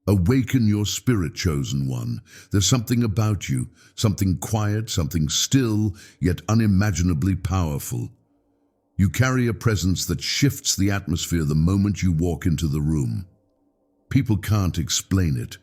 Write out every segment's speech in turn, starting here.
Awaken your spirit, chosen one. There's something about you, something quiet, something still, yet unimaginably powerful. You carry a presence that shifts the atmosphere the moment you walk into the room. People can't explain it,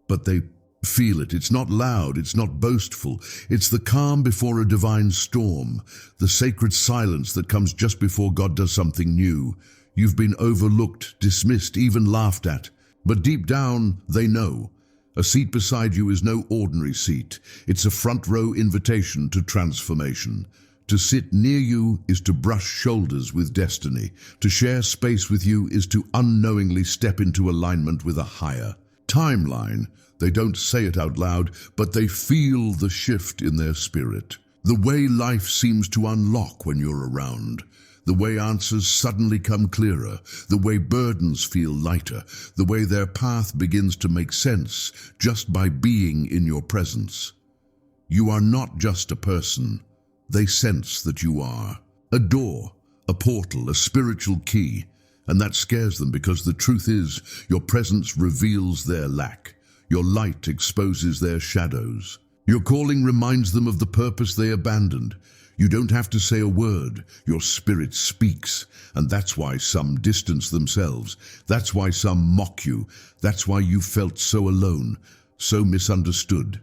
but they feel it. It's not loud, it's not boastful. It's the calm before a divine storm, the sacred silence that comes just before God does something new. You've been overlooked, dismissed, even laughed at. But deep down, they know. A seat beside you is no ordinary seat. It's a front row invitation to transformation. To sit near you is to brush shoulders with destiny. To share space with you is to unknowingly step into alignment with a higher timeline. They don't say it out loud, but they feel the shift in their spirit. The way life seems to unlock when you're around. The way answers suddenly come clearer, the way burdens feel lighter, the way their path begins to make sense just by being in your presence. You are not just a person, they sense that you are. A door, a portal, a spiritual key, and that scares them because the truth is your presence reveals their lack. Your light exposes their shadows. Your calling reminds them of the purpose they abandoned. You don't have to say a word, your spirit speaks, and that's why some distance themselves. That's why some mock you. That's why you felt so alone, so misunderstood.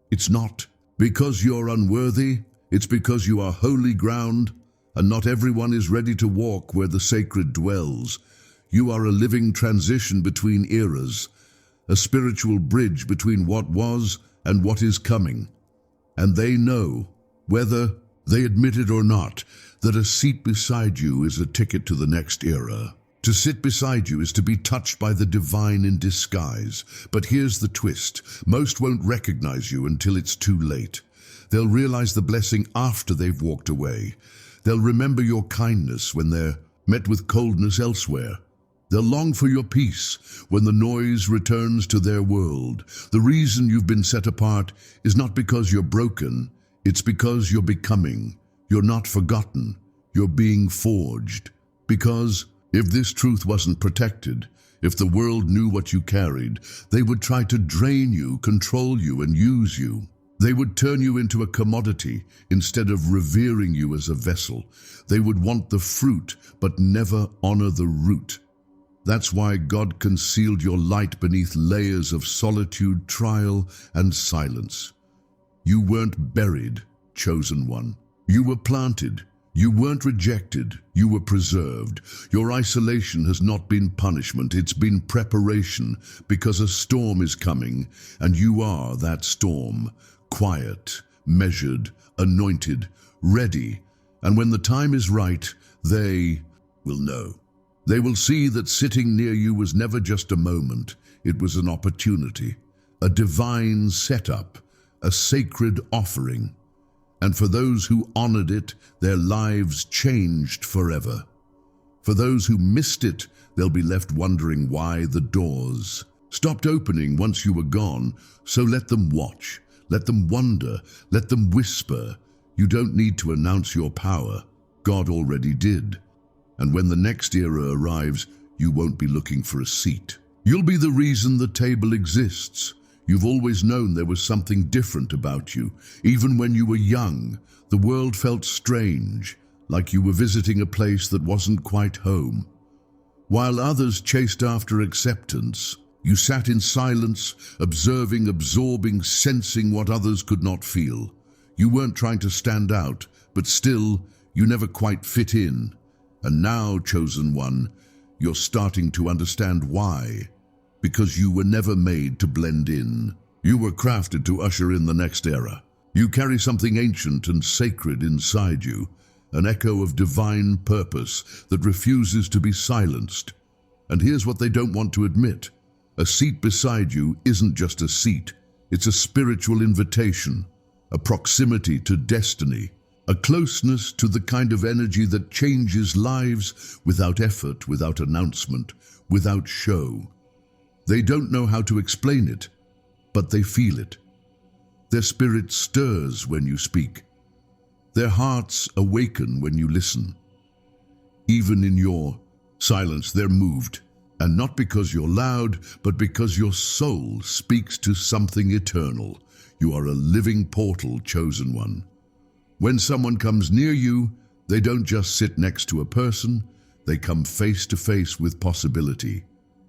It's not because you're unworthy, it's because you are holy ground, and not everyone is ready to walk where the sacred dwells. You are a living transition between eras, a spiritual bridge between what was and what is coming. And they know, whether they admit it or not, that a seat beside you is a ticket to the next era. To sit beside you is to be touched by the divine in disguise. But here's the twist. Most won't recognize you until it's too late. They'll realize the blessing after they've walked away. They'll remember your kindness when they're met with coldness elsewhere. They'll long for your peace when the noise returns to their world. The reason you've been set apart is not because you're broken, it's because you're becoming. You're not forgotten. You're being forged. Because if this truth wasn't protected, if the world knew what you carried, they would try to drain you, control you, and use you. They would turn you into a commodity instead of revering you as a vessel. They would want the fruit, but never honor the root. That's why God concealed your light beneath layers of solitude, trial, and silence. You weren't buried, chosen one. You were planted. You weren't rejected. You were preserved. Your isolation has not been punishment. It's been preparation, because a storm is coming, and you are that storm. Quiet, measured, anointed, ready. And when the time is right, they will know. They will see that sitting near you was never just a moment. It was an opportunity, a divine setup, a sacred offering. And for those who honored it, their lives changed forever. For those who missed it, they'll be left wondering why the doors stopped opening once you were gone. So let them watch, let them wonder, let them whisper. You don't need to announce your power. God already did. And when the next era arrives, you won't be looking for a seat. You'll be the reason the table exists. You've always known there was something different about you. Even when you were young, the world felt strange, like you were visiting a place that wasn't quite home. While others chased after acceptance, you sat in silence, observing, absorbing, sensing what others could not feel. You weren't trying to stand out, but still, you never quite fit in. And now, chosen one, you're starting to understand why. Because you were never made to blend in. You were crafted to usher in the next era. You carry something ancient and sacred inside you, an echo of divine purpose that refuses to be silenced. And here's what they don't want to admit. A seat beside you isn't just a seat. It's a spiritual invitation, a proximity to destiny, a closeness to the kind of energy that changes lives without effort, without announcement, without show. They don't know how to explain it, but they feel it. Their spirit stirs when you speak. Their hearts awaken when you listen. Even in your silence, they're moved. And not because you're loud, but because your soul speaks to something eternal. You are a living portal, chosen one. When someone comes near you, they don't just sit next to a person, they come face to face with possibility.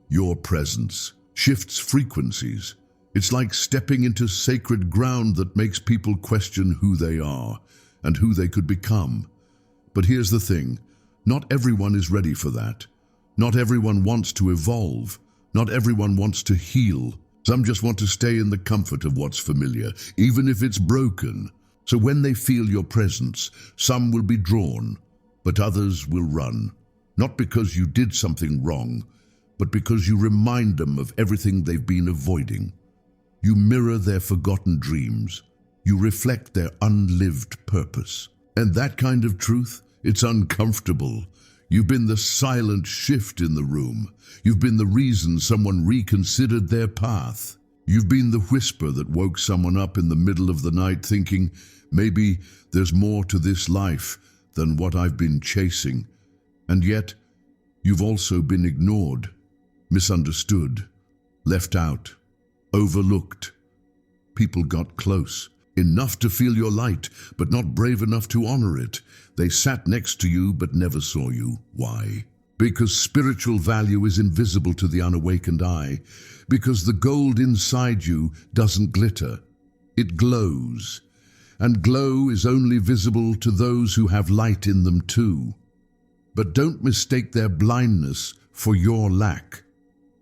Your presence shifts frequencies. It's like stepping into sacred ground that makes people question who they are and who they could become. But here's the thing, not everyone is ready for that. Not everyone wants to evolve. Not everyone wants to heal. Some just want to stay in the comfort of what's familiar, even if it's broken. So when they feel your presence, some will be drawn, but others will run. Not because you did something wrong, but because you remind them of everything they've been avoiding. You mirror their forgotten dreams. You reflect their unlived purpose. And that kind of truth, it's uncomfortable. You've been the silent shift in the room. You've been the reason someone reconsidered their path. You've been the whisper that woke someone up in the middle of the night thinking, maybe there's more to this life than what I've been chasing. And yet, you've also been ignored, misunderstood, left out, overlooked. People got close, enough to feel your light, but not brave enough to honor it. They sat next to you but never saw you. Why? Because spiritual value is invisible to the unawakened eye. Because the gold inside you doesn't glitter. It glows. And glow is only visible to those who have light in them too. But don't mistake their blindness for your lack.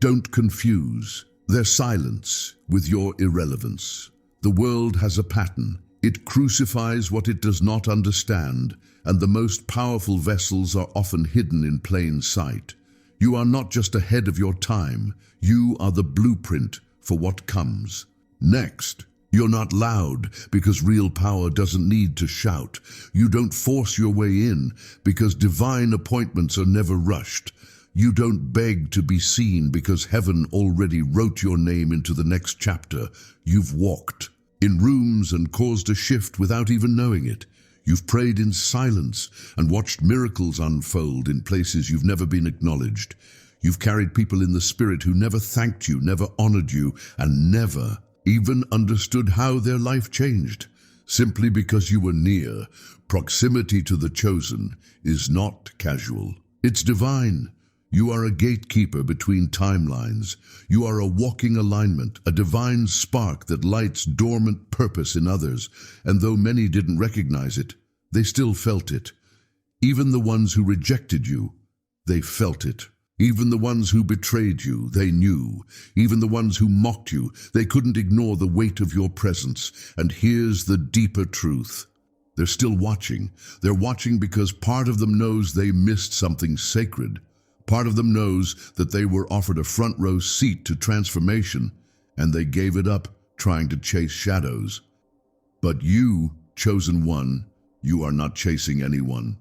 Don't confuse their silence with your irrelevance. The world has a pattern. It crucifies what it does not understand, and the most powerful vessels are often hidden in plain sight. You are not just ahead of your time, you are the blueprint for what comes. Next, you're not loud because real power doesn't need to shout. You don't force your way in because divine appointments are never rushed. You don't beg to be seen because heaven already wrote your name into the next chapter. You've walked in rooms and caused a shift without even knowing it. You've prayed in silence and watched miracles unfold in places you've never been acknowledged. You've carried people in the spirit who never thanked you, never honored you, and never even understood how their life changed. Simply because you were near, proximity to the chosen is not casual. It's divine. You are a gatekeeper between timelines. You are a walking alignment, a divine spark that lights dormant purpose in others. And though many didn't recognize it, they still felt it. Even the ones who rejected you, they felt it. Even the ones who betrayed you, they knew. Even the ones who mocked you, they couldn't ignore the weight of your presence. And here's the deeper truth. They're still watching. They're watching because part of them knows they missed something sacred. Part of them knows that they were offered a front row seat to transformation, and they gave it up trying to chase shadows. But you, chosen one, you are not chasing anyone.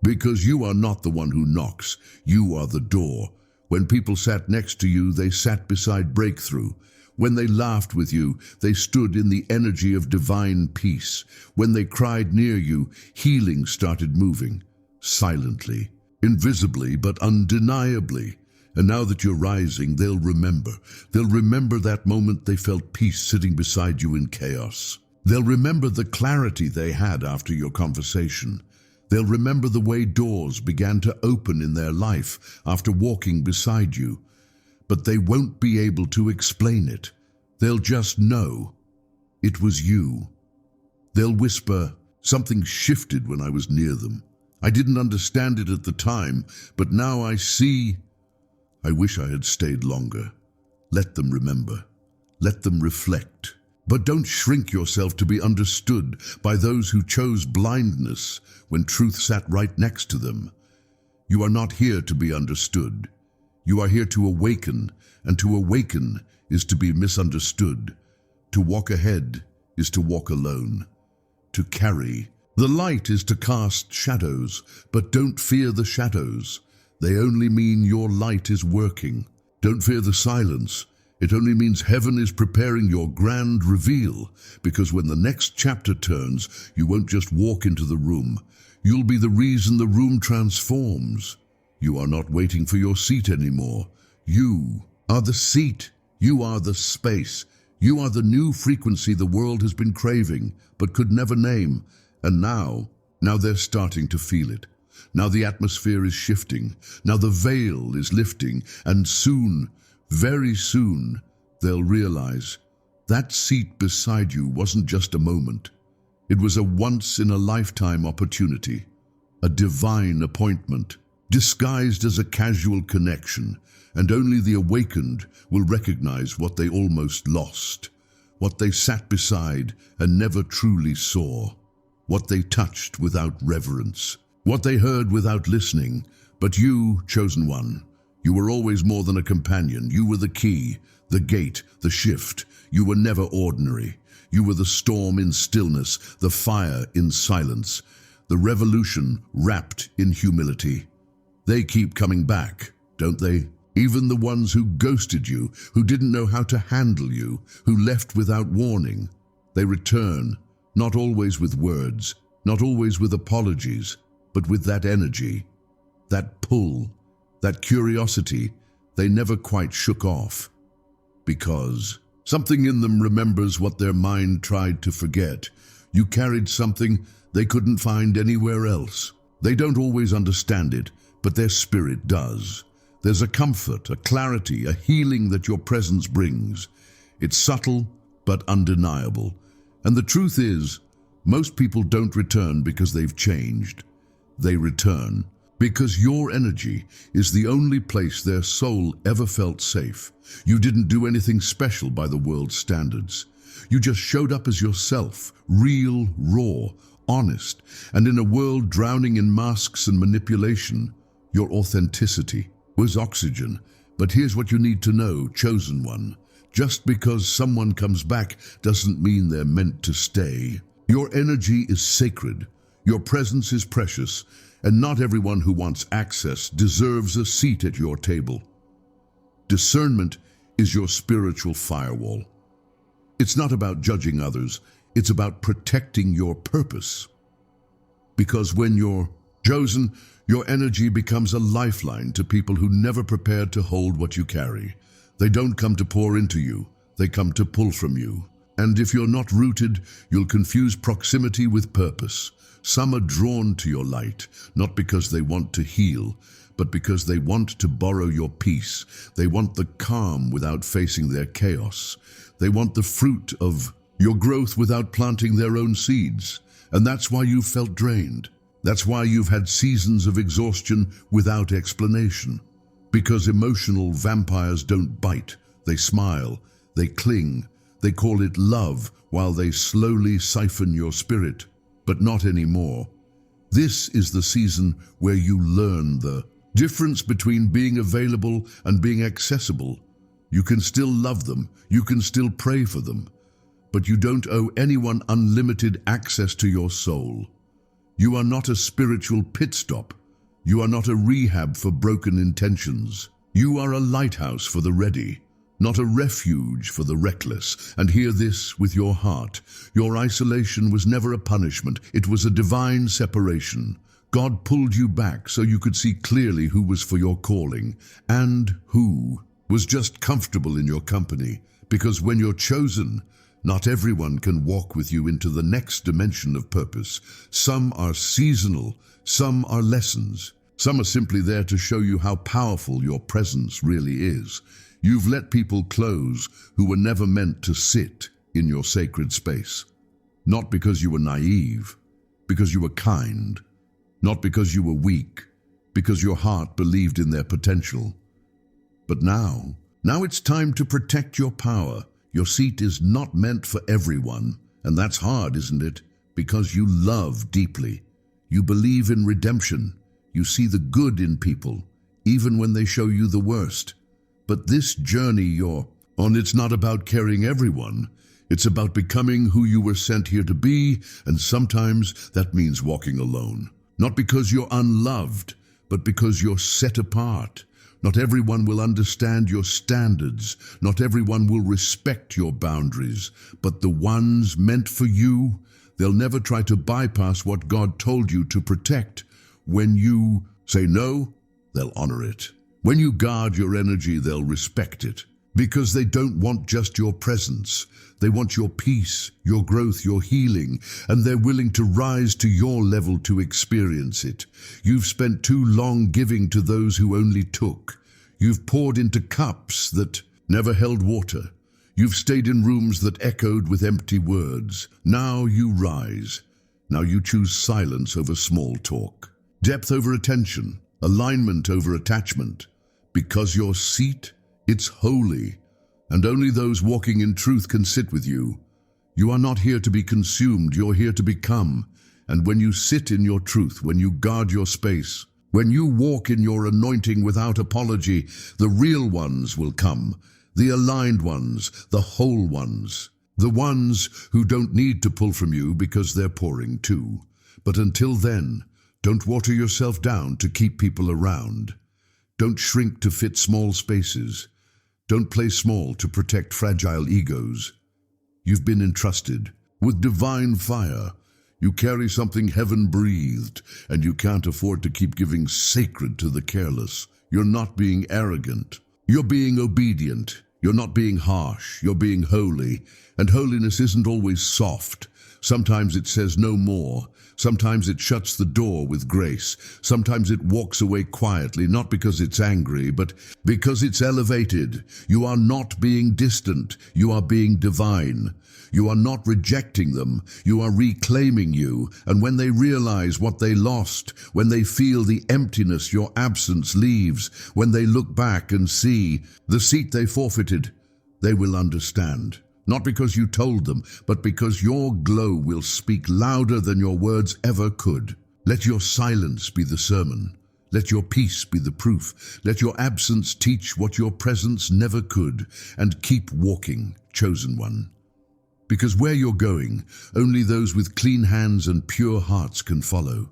Because you are not the one who knocks, you are the door. When people sat next to you, they sat beside breakthrough. When they laughed with you, they stood in the energy of divine peace. When they cried near you, healing started moving, silently. Invisibly, but undeniably. And now that you're rising, they'll remember. They'll remember that moment they felt peace sitting beside you in chaos. They'll remember the clarity they had after your conversation. They'll remember the way doors began to open in their life after walking beside you. But they won't be able to explain it. They'll just know it was you. They'll whisper, "Something shifted when I was near them. I didn't understand it at the time, but now I see. I wish I had stayed longer." Let them remember. Let them reflect. But don't shrink yourself to be understood by those who chose blindness when truth sat right next to them. You are not here to be understood. You are here to awaken, and to awaken is to be misunderstood. To walk ahead is to walk alone. To carry the light is to cast shadows, but don't fear the shadows. They only mean your light is working. Don't fear the silence. It only means heaven is preparing your grand reveal, because when the next chapter turns, you won't just walk into the room. You'll be the reason the room transforms. You are not waiting for your seat anymore. You are the seat. You are the space. You are the new frequency the world has been craving, but could never name. And now they're starting to feel it. Now the atmosphere is shifting. Now the veil is lifting. And soon, very soon, they'll realize that seat beside you wasn't just a moment. It was a once-in-a-lifetime opportunity, a divine appointment, disguised as a casual connection, and only the awakened will recognize what they almost lost, what they sat beside and never truly saw, what they touched without reverence, what they heard without listening. But you, chosen one, you were always more than a companion. You were the key, the gate, the shift. You were never ordinary. You were the storm in stillness, the fire in silence, the revolution wrapped in humility. They keep coming back, don't they? Even the ones who ghosted you, who didn't know how to handle you, who left without warning. They return, not always with words, not always with apologies, but with that energy, that pull, that curiosity they never quite shook off. Because something in them remembers what their mind tried to forget. You carried something they couldn't find anywhere else. They don't always understand it, but their spirit does. There's a comfort, a clarity, a healing that your presence brings. It's subtle, but undeniable. And the truth is, most people don't return because they've changed. They return because your energy is the only place their soul ever felt safe. You didn't do anything special by the world's standards. You just showed up as yourself, real, raw, honest, and in a world drowning in masks and manipulation, your authenticity was oxygen. But here's what you need to know, chosen one. Just because someone comes back doesn't mean they're meant to stay. Your energy is sacred. Your presence is precious, and not everyone who wants access deserves a seat at your table. Discernment is your spiritual firewall. It's not about judging others, it's about protecting your purpose. Because when you're chosen, your energy becomes a lifeline to people who never prepared to hold what you carry. They don't come to pour into you, they come to pull from you. And if you're not rooted, you'll confuse proximity with purpose. Some are drawn to your light, not because they want to heal, but because they want to borrow your peace. They want the calm without facing their chaos. They want the fruit of your growth without planting their own seeds. And that's why you felt drained. That's why you've had seasons of exhaustion without explanation. Because emotional vampires don't bite, they smile, they cling, they call it love while they slowly siphon your spirit. But not anymore. This is the season where you learn the difference between being available and being accessible. You can still love them, you can still pray for them, but you don't owe anyone unlimited access to your soul. You are not a spiritual pit stop. You are not a rehab for broken intentions. You are a lighthouse for the ready, not a refuge for the reckless. And hear this with your heart. Your isolation was never a punishment. It was a divine separation. God pulled you back so you could see clearly who was for your calling and who was just comfortable in your company. Because when you're chosen, not everyone can walk with you into the next dimension of purpose. Some are seasonal, some are lessons. Some are simply there to show you how powerful your presence really is. You've let people close who were never meant to sit in your sacred space. Not because you were naive, because you were kind. Not because you were weak, because your heart believed in their potential. But now it's time to protect your power. Your seat is not meant for everyone, and that's hard, isn't it? Because you love deeply. You believe in redemption. You see the good in people, even when they show you the worst. But this journey you're on, it's not about carrying everyone. It's about becoming who you were sent here to be, and sometimes that means walking alone. Not because you're unloved, but because you're set apart. Not everyone will understand your standards. Not everyone will respect your boundaries. But the ones meant for you, they'll never try to bypass what God told you to protect. When you say no, they'll honor it. When you guard your energy, they'll respect it. Because they don't want just your presence. They want your peace, your growth, your healing, and they're willing to rise to your level to experience it. You've spent too long giving to those who only took. You've poured into cups that never held water. You've stayed in rooms that echoed with empty words. Now you rise. Now you choose silence over small talk, depth over attention, alignment over attachment. Because your seat, it's holy, and only those walking in truth can sit with you. You are not here to be consumed, you're here to become. And when you sit in your truth, when you guard your space, when you walk in your anointing without apology, the real ones will come, the aligned ones, the whole ones, the ones who don't need to pull from you because they're pouring too. But until then, don't water yourself down to keep people around. Don't shrink to fit small spaces. Don't play small to protect fragile egos. You've been entrusted with divine fire. You carry something heaven-breathed, and you can't afford to keep giving sacred to the careless. You're not being arrogant. You're being obedient. You're not being harsh. You're being holy. And holiness isn't always soft. Sometimes it says no more. Sometimes it shuts the door with grace. Sometimes it walks away quietly, not because it's angry, but because it's elevated. You are not being distant. You are being divine. You are not rejecting them. You are reclaiming you. And when they realize what they lost, when they feel the emptiness your absence leaves, when they look back and see the seat they forfeited, they will understand. Not because you told them, but because your glow will speak louder than your words ever could. Let your silence be the sermon. Let your peace be the proof. Let your absence teach what your presence never could. And keep walking, chosen one. Because where you're going, only those with clean hands and pure hearts can follow.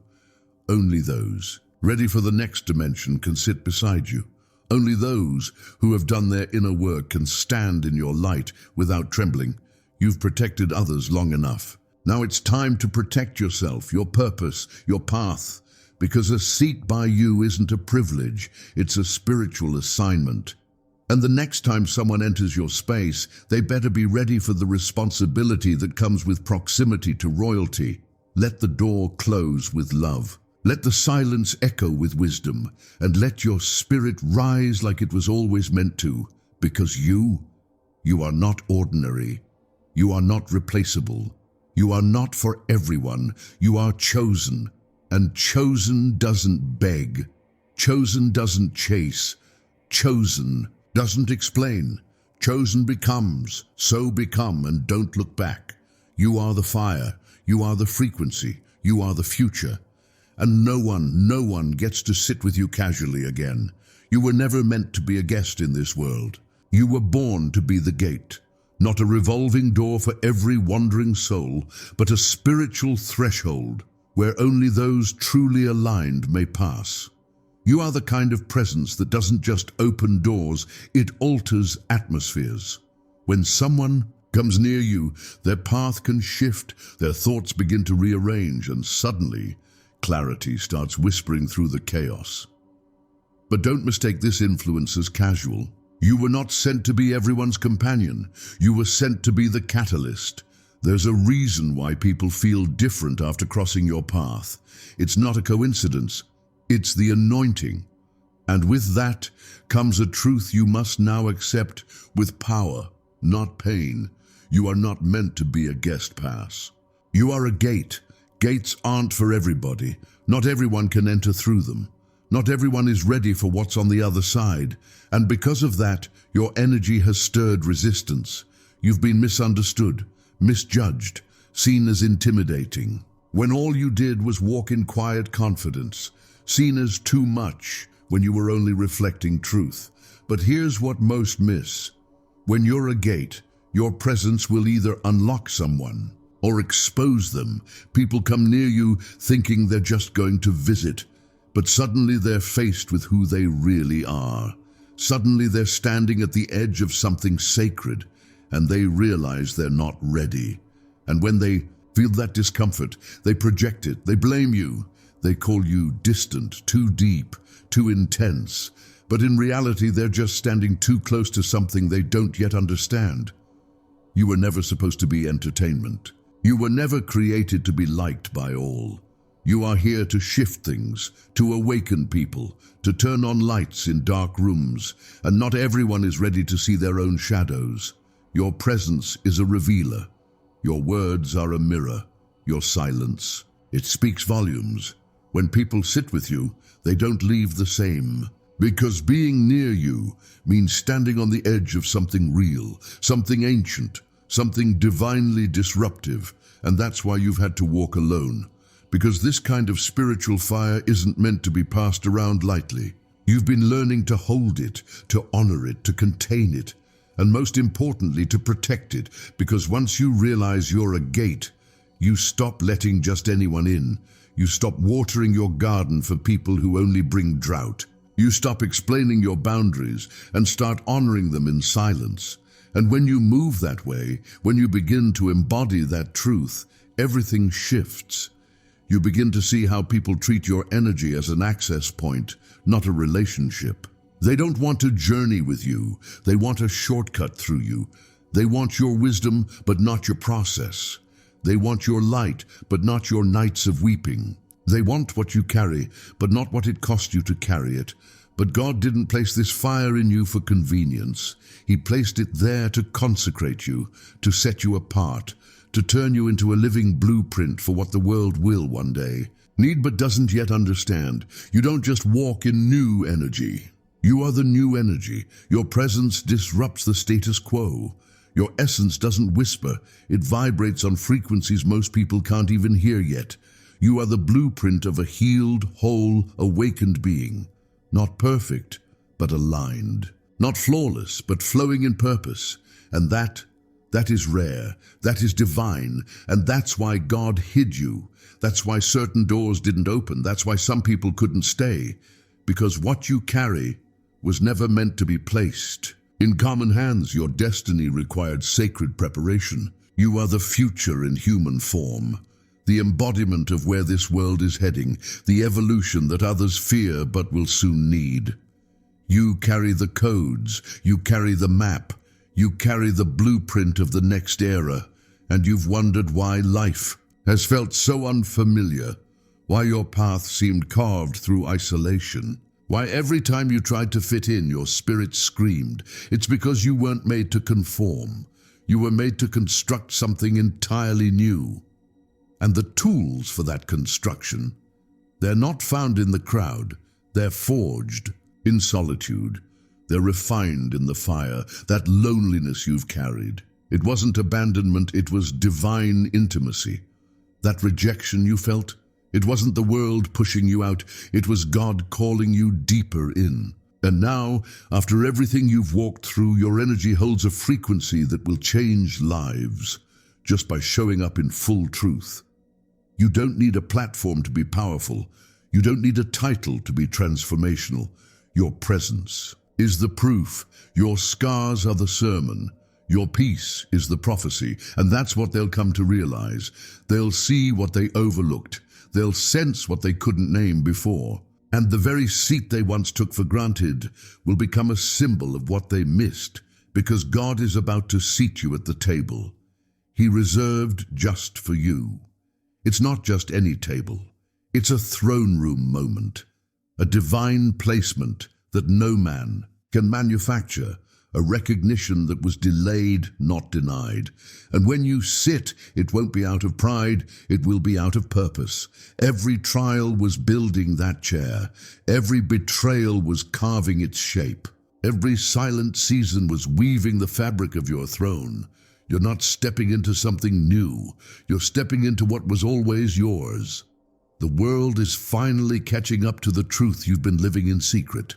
Only those ready for the next dimension can sit beside you. Only those who have done their inner work can stand in your light without trembling. You've protected others long enough. Now it's time to protect yourself, your purpose, your path, because a seat by you isn't a privilege, it's a spiritual assignment. And the next time someone enters your space, they better be ready for the responsibility that comes with proximity to royalty. Let the door close with love. Let the silence echo with wisdom, and let your spirit rise like it was always meant to, because you are not ordinary. You are not replaceable. You are not for everyone. You are chosen, and chosen doesn't beg. Chosen doesn't chase. Chosen doesn't explain. Chosen becomes. So become and don't look back. You are the fire. You are the frequency. You are the future. And no one gets to sit with you casually again. You were never meant to be a guest in this world. You were born to be the gate, not a revolving door for every wandering soul, but a spiritual threshold where only those truly aligned may pass. You are the kind of presence that doesn't just open doors, it alters atmospheres. When someone comes near you, their path can shift, their thoughts begin to rearrange, and suddenly clarity starts whispering through the chaos. But don't mistake this influence as casual. You were not sent to be everyone's companion. You were sent to be the catalyst. There's a reason why people feel different after crossing your path. It's not a coincidence. It's the anointing. And with that comes a truth you must now accept with power, not pain. You are not meant to be a guest pass. You are a gate. Gates aren't for everybody. Not everyone can enter through them. Not everyone is ready for what's on the other side. And because of that, your energy has stirred resistance. You've been misunderstood, misjudged, seen as intimidating. When all you did was walk in quiet confidence, seen as too much when you were only reflecting truth. But here's what most miss. When you're a gate, your presence will either unlock someone or expose them. People come near you thinking they're just going to visit, but suddenly they're faced with who they really are. Suddenly they're standing at the edge of something sacred, and they realize they're not ready. And when they feel that discomfort, they project it, they blame you. They call you distant, too deep, too intense, but in reality they're just standing too close to something they don't yet understand. You were never supposed to be entertainment. You were never created to be liked by all. You are here to shift things, to awaken people, to turn on lights in dark rooms, and not everyone is ready to see their own shadows. Your presence is a revealer. Your words are a mirror. Your silence, it speaks volumes. When people sit with you, they don't leave the same. Because being near you means standing on the edge of something real, something ancient, something divinely disruptive, and that's why you've had to walk alone. Because this kind of spiritual fire isn't meant to be passed around lightly. You've been learning to hold it, to honor it, to contain it, and most importantly, to protect it, because once you realize you're a gate, you stop letting just anyone in. You stop watering your garden for people who only bring drought. You stop explaining your boundaries and start honoring them in silence. And when you move that way, when you begin to embody that truth, everything shifts. You begin to see how people treat your energy as an access point, not a relationship. They don't want to journey with you. They want a shortcut through you. They want your wisdom, but not your process. They want your light, but not your nights of weeping. They want what you carry, but not what it cost you to carry it. But God didn't place this fire in you for convenience. He placed it there to consecrate you, to set you apart, to turn you into a living blueprint for what the world will one day. Need but doesn't yet understand. You don't just walk in new energy. You are the new energy. Your presence disrupts the status quo. Your essence doesn't whisper. It vibrates on frequencies most people can't even hear yet. You are the blueprint of a healed, whole, awakened being. Not perfect, but aligned. Not flawless, but flowing in purpose. And that is rare. That is divine. And that's why God hid you. That's why certain doors didn't open. That's why some people couldn't stay. Because what you carry was never meant to be placed. In common hands, your destiny required sacred preparation. You are the future in human form. The embodiment of where this world is heading, the evolution that others fear but will soon need. You carry the codes, you carry the map, you carry the blueprint of the next era, and you've wondered why life has felt so unfamiliar, why your path seemed carved through isolation, why every time you tried to fit in, your spirit screamed. It's because you weren't made to conform. You were made to construct something entirely new. And the tools for that construction, they're not found in the crowd. They're forged in solitude. They're refined in the fire, that loneliness you've carried. It wasn't abandonment, it was divine intimacy. That rejection you felt, it wasn't the world pushing you out, it was God calling you deeper in. And now, after everything you've walked through, your energy holds a frequency that will change lives just by showing up in full truth. You don't need a platform to be powerful. You don't need a title to be transformational. Your presence is the proof. Your scars are the sermon. Your peace is the prophecy. And that's what they'll come to realize. They'll see what they overlooked. They'll sense what they couldn't name before. And the very seat they once took for granted will become a symbol of what they missed, because God is about to seat you at the table He reserved just for you. It's not just any table. It's a throne room moment, a divine placement that no man can manufacture, a recognition that was delayed, not denied. And when you sit, it won't be out of pride, it will be out of purpose. Every trial was building that chair. Every betrayal was carving its shape. Every silent season was weaving the fabric of your throne. You're not stepping into something new. You're stepping into what was always yours. The world is finally catching up to the truth you've been living in secret.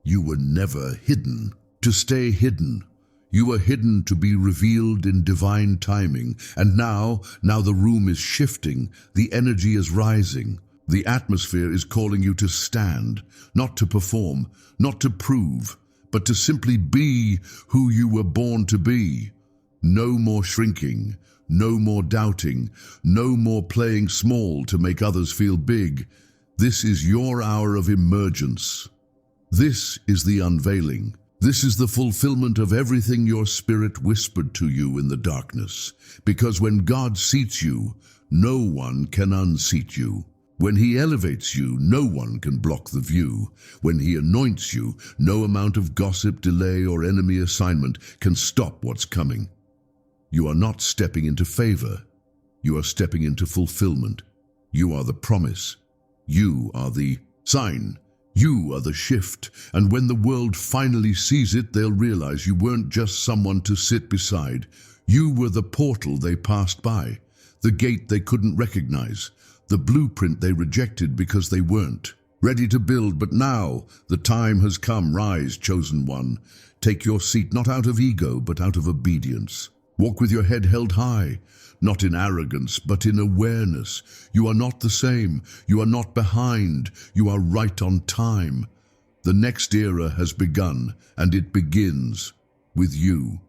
You were never hidden to stay hidden. You were hidden to be revealed in divine timing. And now the room is shifting. The energy is rising. The atmosphere is calling you to stand, not to perform, not to prove, but to simply be who you were born to be. No more shrinking, no more doubting, no more playing small to make others feel big. This is your hour of emergence. This is the unveiling. This is the fulfillment of everything your spirit whispered to you in the darkness. Because when God seats you, no one can unseat you. When He elevates you, no one can block the view. When He anoints you, no amount of gossip, delay, or enemy assignment can stop what's coming. You are not stepping into favor. You are stepping into fulfillment. You are the promise. You are the sign. You are the shift. And when the world finally sees it, they'll realize you weren't just someone to sit beside. You were the portal they passed by, the gate they couldn't recognize, the blueprint they rejected because they weren't ready to build. But now the time has come. Rise, chosen one. Take your seat, not out of ego, but out of obedience. Walk with your head held high, not in arrogance, but in awareness. You are not the same. You are not behind. You are right on time. The next era has begun, and it begins with you.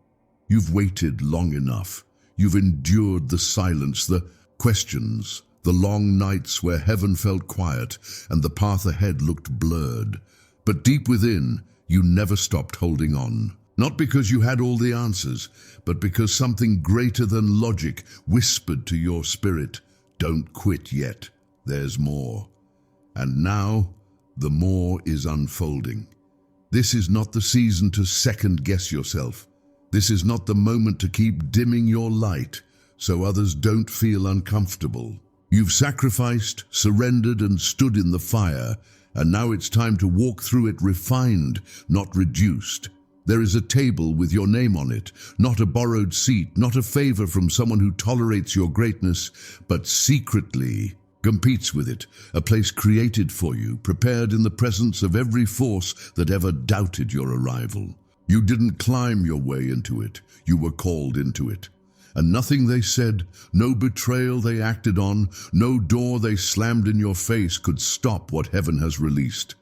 You've waited long enough. You've endured the silence, the questions, the long nights where heaven felt quiet and the path ahead looked blurred. But deep within, you never stopped holding on. Not because you had all the answers, but because something greater than logic whispered to your spirit, don't quit yet, there's more. And now, the more is unfolding. This is not the season to second-guess yourself. This is not the moment to keep dimming your light so others don't feel uncomfortable. You've sacrificed, surrendered, and stood in the fire, and now it's time to walk through it refined, not reduced. There is a table with your name on it, not a borrowed seat, not a favor from someone who tolerates your greatness, but secretly competes with it, a place created for you, prepared in the presence of every force that ever doubted your arrival. You didn't climb your way into it, you were called into it. And nothing they said, no betrayal they acted on, no door they slammed in your face could stop what heaven has released.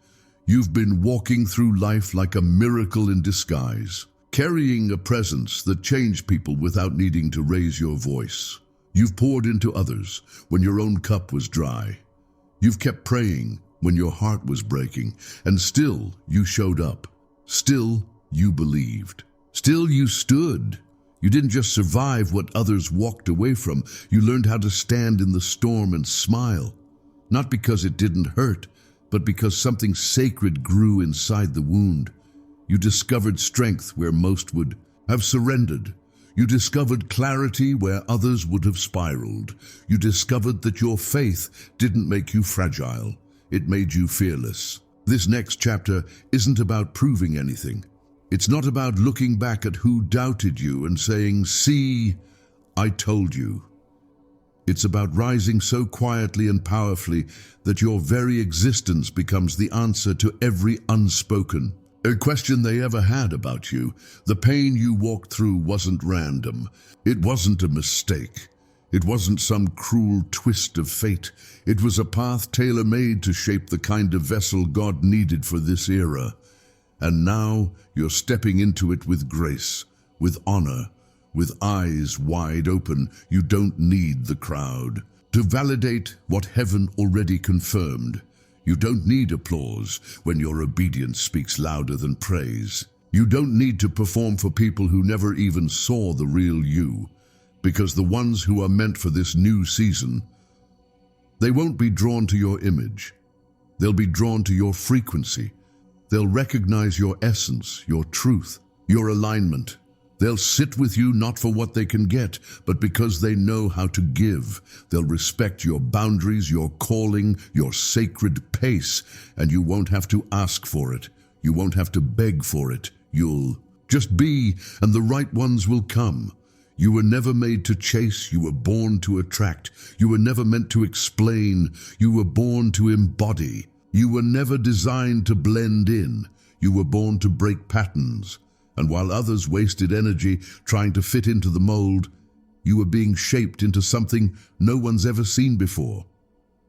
You've been walking through life like a miracle in disguise, carrying a presence that changed people without needing to raise your voice. You've poured into others when your own cup was dry. You've kept praying when your heart was breaking, and still you showed up. Still you believed. Still you stood. You didn't just survive what others walked away from. You learned how to stand in the storm and smile. Not because it didn't hurt, but because something sacred grew inside the wound. You discovered strength where most would have surrendered. You discovered clarity where others would have spiraled. You discovered that your faith didn't make you fragile. It made you fearless. This next chapter isn't about proving anything. It's not about looking back at who doubted you and saying, "See, I told you." It's about rising so quietly and powerfully that your very existence becomes the answer to every unspoken question they ever had about you. The pain you walked through wasn't random. It wasn't a mistake. It wasn't some cruel twist of fate. It was a path tailor-made to shape the kind of vessel God needed for this era. And now you're stepping into it with grace, with honor, with eyes wide open. You don't need the crowd to validate what heaven already confirmed. You don't need applause when your obedience speaks louder than praise. You don't need to perform for people who never even saw the real you, because the ones who are meant for this new season, they won't be drawn to your image. They'll be drawn to your frequency. They'll recognize your essence, your truth, your alignment. They'll sit with you not for what they can get, but because they know how to give. They'll respect your boundaries, your calling, your sacred pace, and you won't have to ask for it. You won't have to beg for it. You'll just be, and the right ones will come. You were never made to chase, you were born to attract. You were never meant to explain, you were born to embody. You were never designed to blend in. You were born to break patterns. And while others wasted energy trying to fit into the mold, you were being shaped into something no one's ever seen before.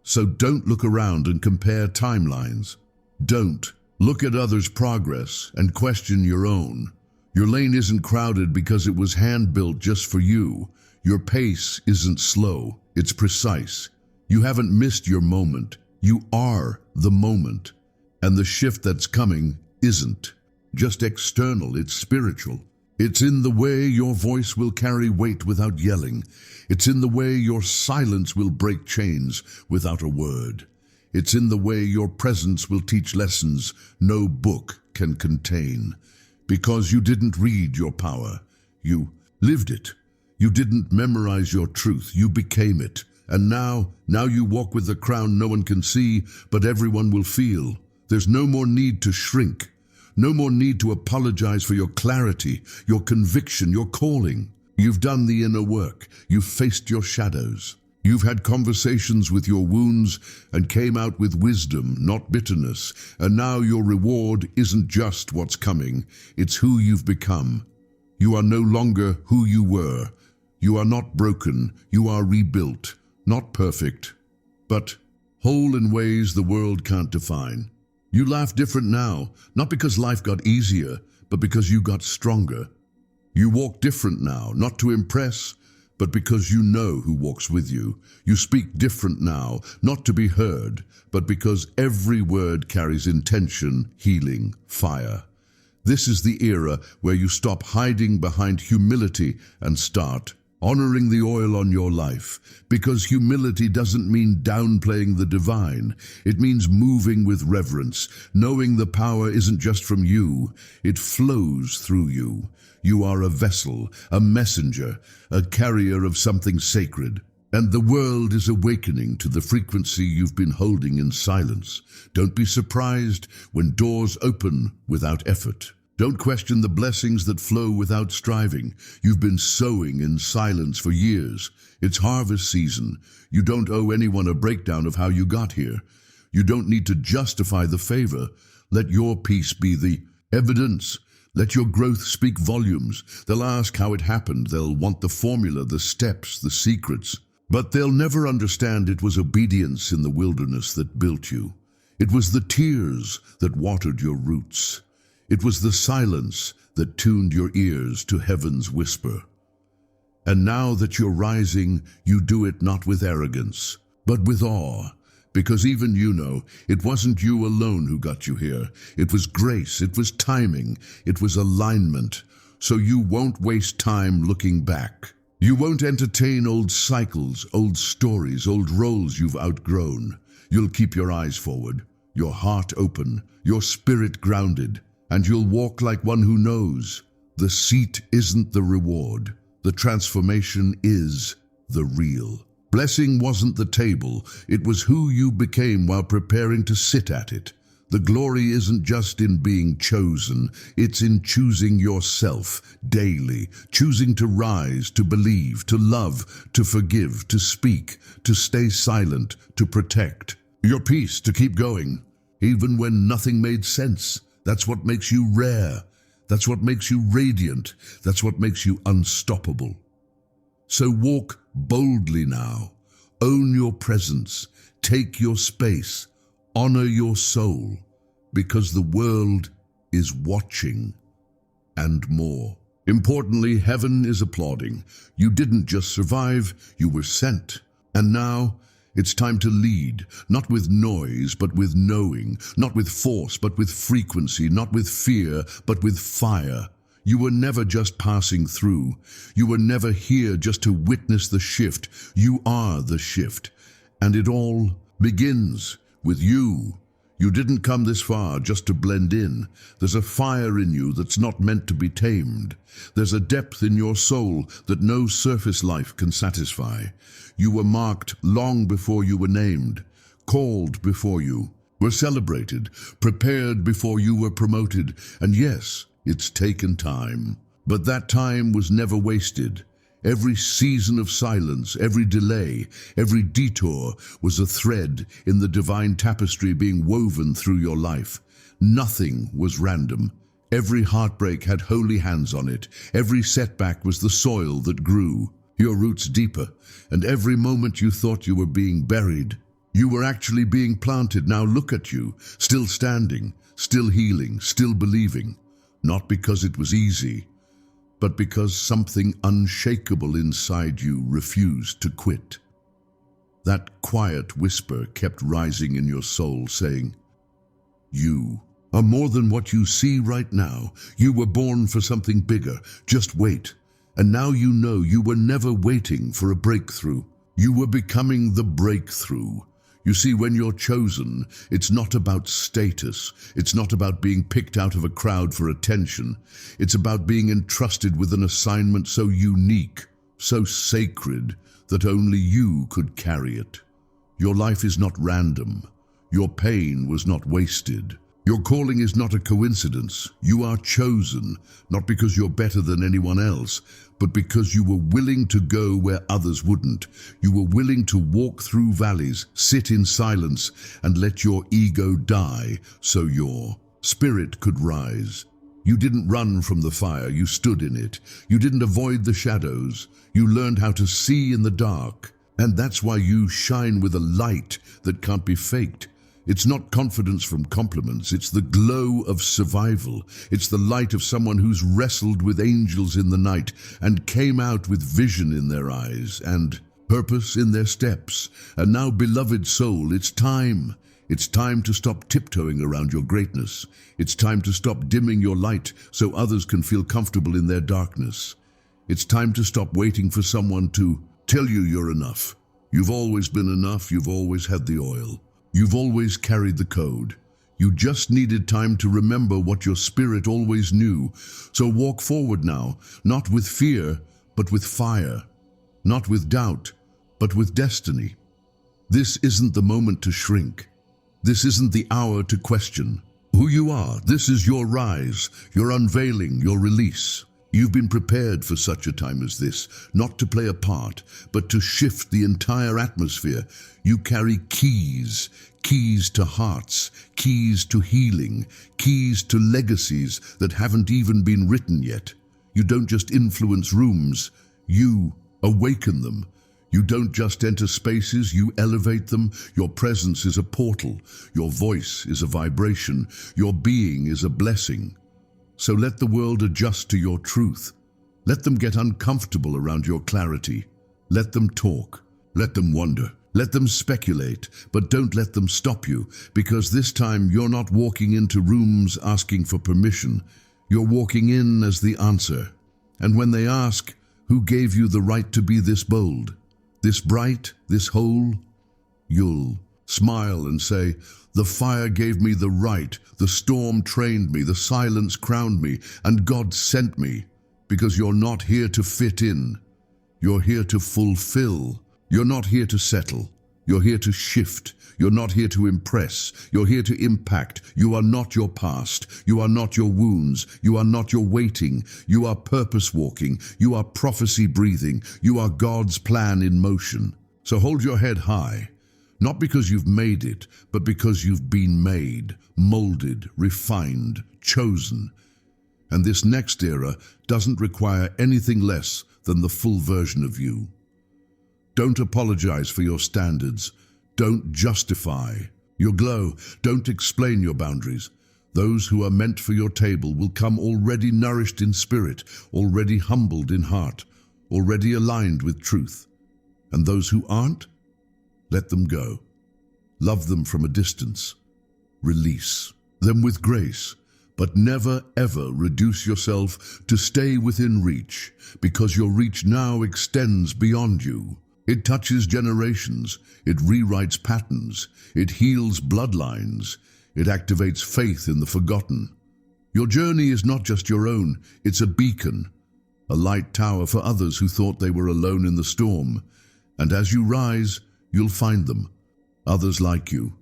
So don't look around and compare timelines. Don't look at others' progress and question your own. Your lane isn't crowded because it was hand-built just for you. Your pace isn't slow, it's precise. You haven't missed your moment. You are the moment. And the shift that's coming isn't just external, it's spiritual. It's in the way your voice will carry weight without yelling. It's in the way your silence will break chains without a word. It's in the way your presence will teach lessons no book can contain. Because you didn't read your power, you lived it. You didn't memorize your truth, you became it. And now you walk with the crown no one can see, but everyone will feel. There's no more need to shrink. No more need to apologize for your clarity, your conviction, your calling. You've done the inner work. You've faced your shadows. You've had conversations with your wounds and came out with wisdom, not bitterness. And now your reward isn't just what's coming, it's who you've become. You are no longer who you were. You are not broken. You are rebuilt. Not perfect, but whole in ways the world can't define. You laugh different now, not because life got easier, but because you got stronger. You walk different now, not to impress, but because you know who walks with you. You speak different now, not to be heard, but because every word carries intention, healing, fire. This is the era where you stop hiding behind humility and start honoring the oil on your life, because humility doesn't mean downplaying the divine. It means moving with reverence, knowing the power isn't just from you, it flows through you. You are a vessel, a messenger, a carrier of something sacred. And the world is awakening to the frequency you've been holding in silence. Don't be surprised when doors open without effort. Don't question the blessings that flow without striving. You've been sowing in silence for years. It's harvest season. You don't owe anyone a breakdown of how you got here. You don't need to justify the favor. Let your peace be the evidence. Let your growth speak volumes. They'll ask how it happened. They'll want the formula, the steps, the secrets. But they'll never understand it was obedience in the wilderness that built you. It was the tears that watered your roots. It was the silence that tuned your ears to heaven's whisper. And now that you're rising, you do it not with arrogance, but with awe. Because even you know, it wasn't you alone who got you here. It was grace, it was timing, it was alignment. So you won't waste time looking back. You won't entertain old cycles, old stories, old roles you've outgrown. You'll keep your eyes forward, your heart open, your spirit grounded. And you'll walk like one who knows. The seat isn't the reward. The transformation is the real. Blessing wasn't the table. It was who you became while preparing to sit at it. The glory isn't just in being chosen. It's in choosing yourself daily, choosing to rise, to believe, to love, to forgive, to speak, to stay silent, to protect. Your peace to keep going, even when nothing made sense. That's what makes you rare. That's what makes you radiant. That's what makes you unstoppable. So walk boldly now. Own your presence. Take your space. Honor your soul. Because the world is watching and more. Importantly, heaven is applauding. You didn't just survive, you were sent. And now, it's time to lead, not with noise, but with knowing, not with force, but with frequency, not with fear, but with fire. You were never just passing through. You were never here just to witness the shift. You are the shift. And it all begins with you. You didn't come this far just to blend in. There's a fire in you that's not meant to be tamed. There's a depth in your soul that no surface life can satisfy. You were marked long before you were named, called before you were celebrated, prepared before you were promoted. And yes, it's taken time. But that time was never wasted. Every season of silence, every delay, every detour was a thread in the divine tapestry being woven through your life. Nothing was random. Every heartbreak had holy hands on it. Every setback was the soil that grew your roots deeper. And every moment you thought you were being buried, you were actually being planted. Now look at you, still standing, still healing, still believing. Not because it was easy, but because something unshakable inside you refused to quit. That quiet whisper kept rising in your soul, saying, "You are more than what you see right now. You were born for something bigger. Just wait." And now you know you were never waiting for a breakthrough. You were becoming the breakthrough. You see, when you're chosen, it's not about status. It's not about being picked out of a crowd for attention. It's about being entrusted with an assignment so unique, so sacred, that only you could carry it. Your life is not random. Your pain was not wasted. Your calling is not a coincidence. You are chosen, not because you're better than anyone else, but because you were willing to go where others wouldn't. You were willing to walk through valleys, sit in silence, and let your ego die so your spirit could rise. You didn't run from the fire, you stood in it. You didn't avoid the shadows. You learned how to see in the dark. And that's why you shine with a light that can't be faked. It's not confidence from compliments, it's the glow of survival. It's the light of someone who's wrestled with angels in the night and came out with vision in their eyes and purpose in their steps. And now, beloved soul, it's time. It's time to stop tiptoeing around your greatness. It's time to stop dimming your light so others can feel comfortable in their darkness. It's time to stop waiting for someone to tell you you're enough. You've always been enough, you've always had the oil. You've always carried the code. You just needed time to remember what your spirit always knew. So walk forward now, not with fear, but with fire. Not with doubt, but with destiny. This isn't the moment to shrink. This isn't the hour to question who you are. This is your rise, your unveiling, your release. You've been prepared for such a time as this, not to play a part, but to shift the entire atmosphere. You carry keys to hearts, keys to healing, keys to legacies that haven't even been written yet. You don't just influence rooms, you awaken them. You don't just enter spaces, you elevate them. Your presence is a portal, your voice is a vibration, your being is a blessing. So let the world adjust to your truth. Let them get uncomfortable around your clarity. Let them talk. Let them wonder. Let them speculate, but don't let them stop you, because this time you're not walking into rooms asking for permission. You're walking in as the answer. And when they ask, who gave you the right to be this bold, this bright, this whole, you'll smile and say, the fire gave me the right, the storm trained me, the silence crowned me, and God sent me, because you're not here to fit in. You're here to fulfill. You're not here to settle. You're here to shift. You're not here to impress. You're here to impact. You are not your past. You are not your wounds. You are not your waiting. You are purpose walking. You are prophecy breathing. You are God's plan in motion. So hold your head high. Not because you've made it, but because you've been made, molded, refined, chosen. And this next era doesn't require anything less than the full version of you. Don't apologize for your standards. Don't justify your glow. Don't explain your boundaries. Those who are meant for your table will come already nourished in spirit, already humbled in heart, already aligned with truth. And those who aren't, let them go. Love them from a distance. Release them with grace, but never ever reduce yourself to stay within reach, because your reach now extends beyond you. It touches generations, it rewrites patterns, it heals bloodlines, it activates faith in the forgotten. Your journey is not just your own, it's a beacon, a light tower for others who thought they were alone in the storm. And as you rise, you'll find them, others like you,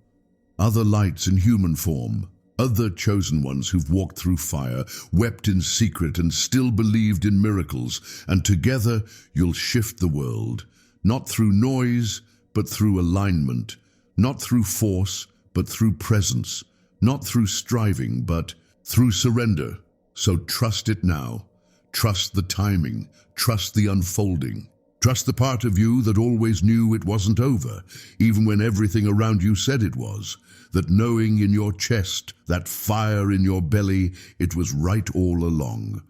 other lights in human form, other chosen ones who've walked through fire, wept in secret and still believed in miracles, and together you'll shift the world, not through noise, but through alignment, not through force, but through presence, not through striving, but through surrender. So trust it now, trust the timing, trust the unfolding. Trust the part of you that always knew it wasn't over, even when everything around you said it was. That knowing in your chest, that fire in your belly, it was right all along.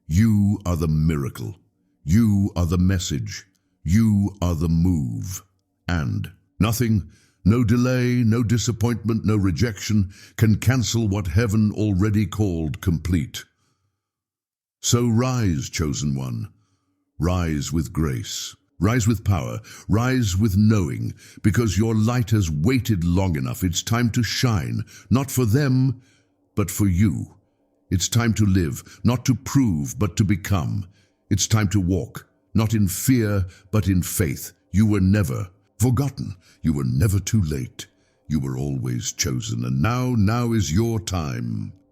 You are the miracle. You are the message. You are the move. And Nothing, no delay, no disappointment, no rejection can cancel what heaven already called complete. So rise, chosen one. Rise with grace. Rise with power. Rise with knowing, because your light has waited long enough. It's time to shine, not for them, but for you. It's time to live, not to prove, but to become. It's time to walk, not in fear, but in faith. You were never forgotten. You were never too late. You were always chosen, and now is your time.